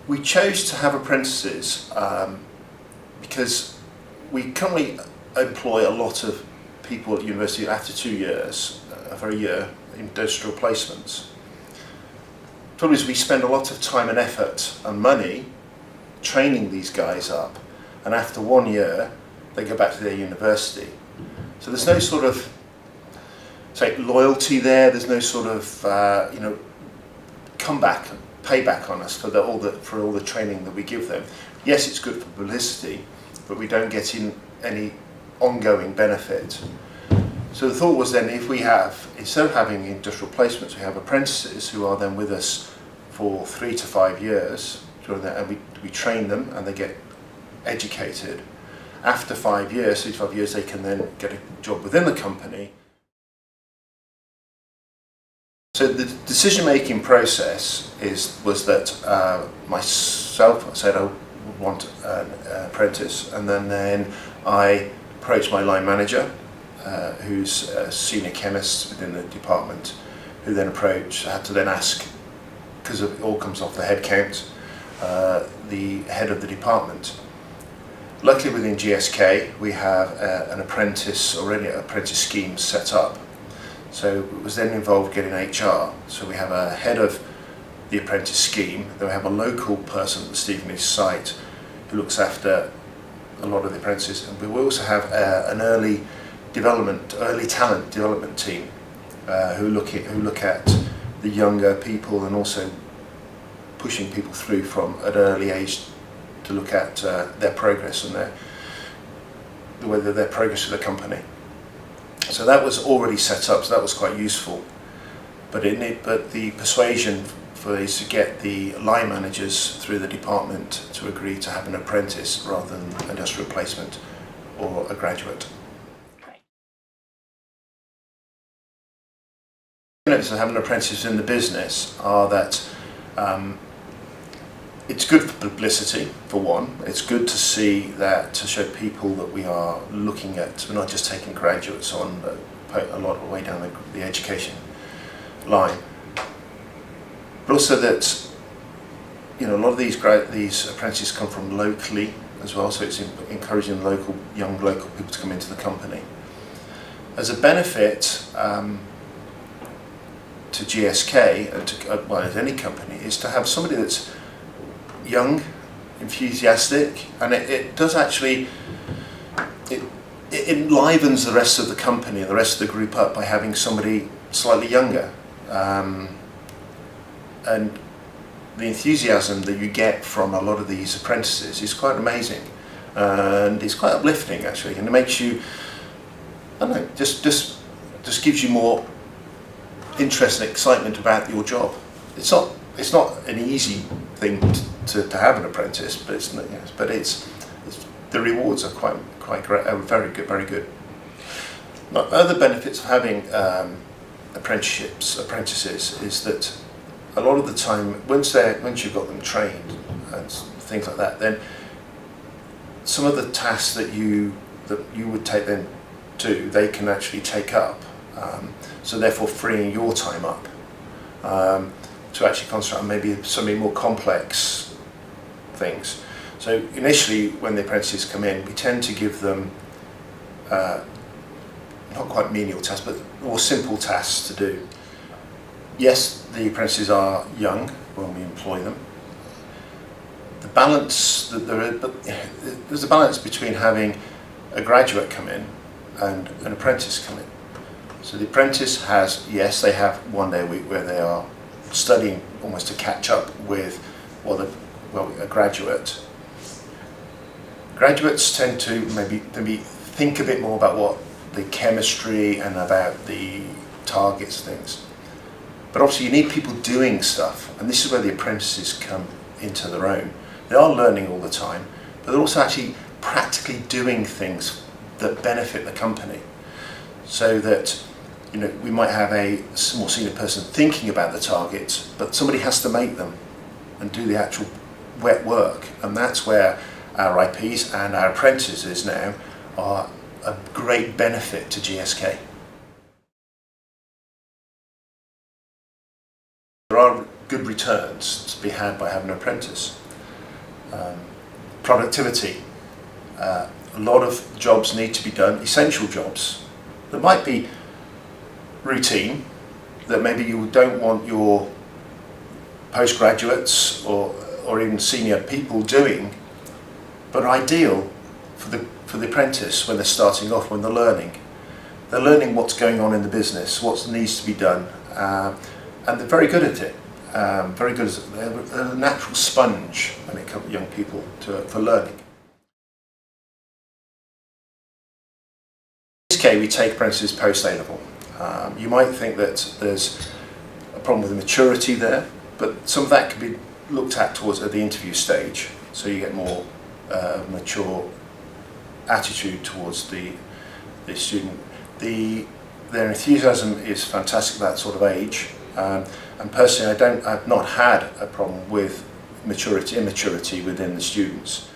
We chose to have apprentices because we currently employ a lot of people at university after 2 years, for a year, in industrial placements. The problem is we spend a lot of time and effort and money training these guys up, and after 1 year they go back to their university. So there's no sort of, say, loyalty there. There's no sort of comeback, payback on us for all the training that we give them. Yes, it's good for publicity, but we don't get in any ongoing benefit. So the thought was then, if we have, instead of having industrial placements, we have apprentices who are then with us for 3 to 5 years, and we train them and they get educated. After 5 years, 3 to 5 years, they can then get a job within the company. So the decision-making process was that myself said I want an apprentice, and then I approached my line manager, who's a senior chemist within the department, who then approached. I had to then ask, because it all comes off the head count, the head of the department. Luckily within GSK we have an apprentice scheme set up. So it was then involved getting HR. So we have a head of the apprentice scheme, then we have a local person at the Stevenage site who looks after a lot of the apprentices, and we will also have an early talent development team who look at the younger people and also pushing people through from an early age to look at their progress and whether their progress with the company. So that was already set up, so that was quite useful. But the persuasion is to get the line managers through the department to agree to have an apprentice rather than industrial placement or a graduate. The benefits of having apprentices in the business are that it's good for publicity, for one. It's good to see that, to show people that we are looking at, we're not just taking graduates on a lot of the way down the education line. But also that, a lot of these apprentices come from locally as well, so it's encouraging young local people to come into the company. As a benefit to GSK and to as any company, is to have somebody that's young, enthusiastic, and it does actually, it enlivens the rest of the company and the rest of the group up by having somebody slightly younger. And the enthusiasm that you get from a lot of these apprentices is quite amazing, and it's quite uplifting actually, and it makes you, I don't know, just gives you more interest and excitement about your job. It's not an easy thing to have an apprentice, but the rewards are quite great, very good. Now, other benefits of having apprentices is that a lot of the time, once you've got them trained and things like that, then some of the tasks that you would take them to, they can actually take up. So therefore freeing your time up to actually concentrate on maybe some more complex things. So initially, when the apprentices come in, we tend to give them not quite menial tasks, but more simple tasks to do. Yes, the apprentices are young when we employ them. The balance there's a balance between having a graduate come in and an apprentice come in. So the apprentice they have 1 day a week where they are studying almost to catch up with a graduate. Graduates tend to maybe think a bit more about what the chemistry and about the targets and things. But obviously you need people doing stuff, and this is where the apprentices come into their own. They are learning all the time, but they're also actually practically doing things that benefit the company. So that we might have a more senior person thinking about the targets, but somebody has to make them and do the actual wet work, and that's where our IPs and our apprentices now are a great benefit to GSK. There are good returns to be had by having an apprentice. productivity. A lot of jobs need to be done, essential jobs that might be routine, that maybe you don't want your postgraduates or even senior people doing, but are ideal for the apprentice when they're starting off, when they're learning. They're learning what's going on in the business, what needs to be done, and they're very good at it. Very good. They're a natural sponge when it comes to young people for learning. In GSK, we take apprentices post A-level. You might think that there's a problem with the maturity there, but some of that can be looked at towards at the interview stage, so you get more mature attitude towards the student. Their enthusiasm is fantastic at that sort of age, and personally I've not had a problem with immaturity within the students.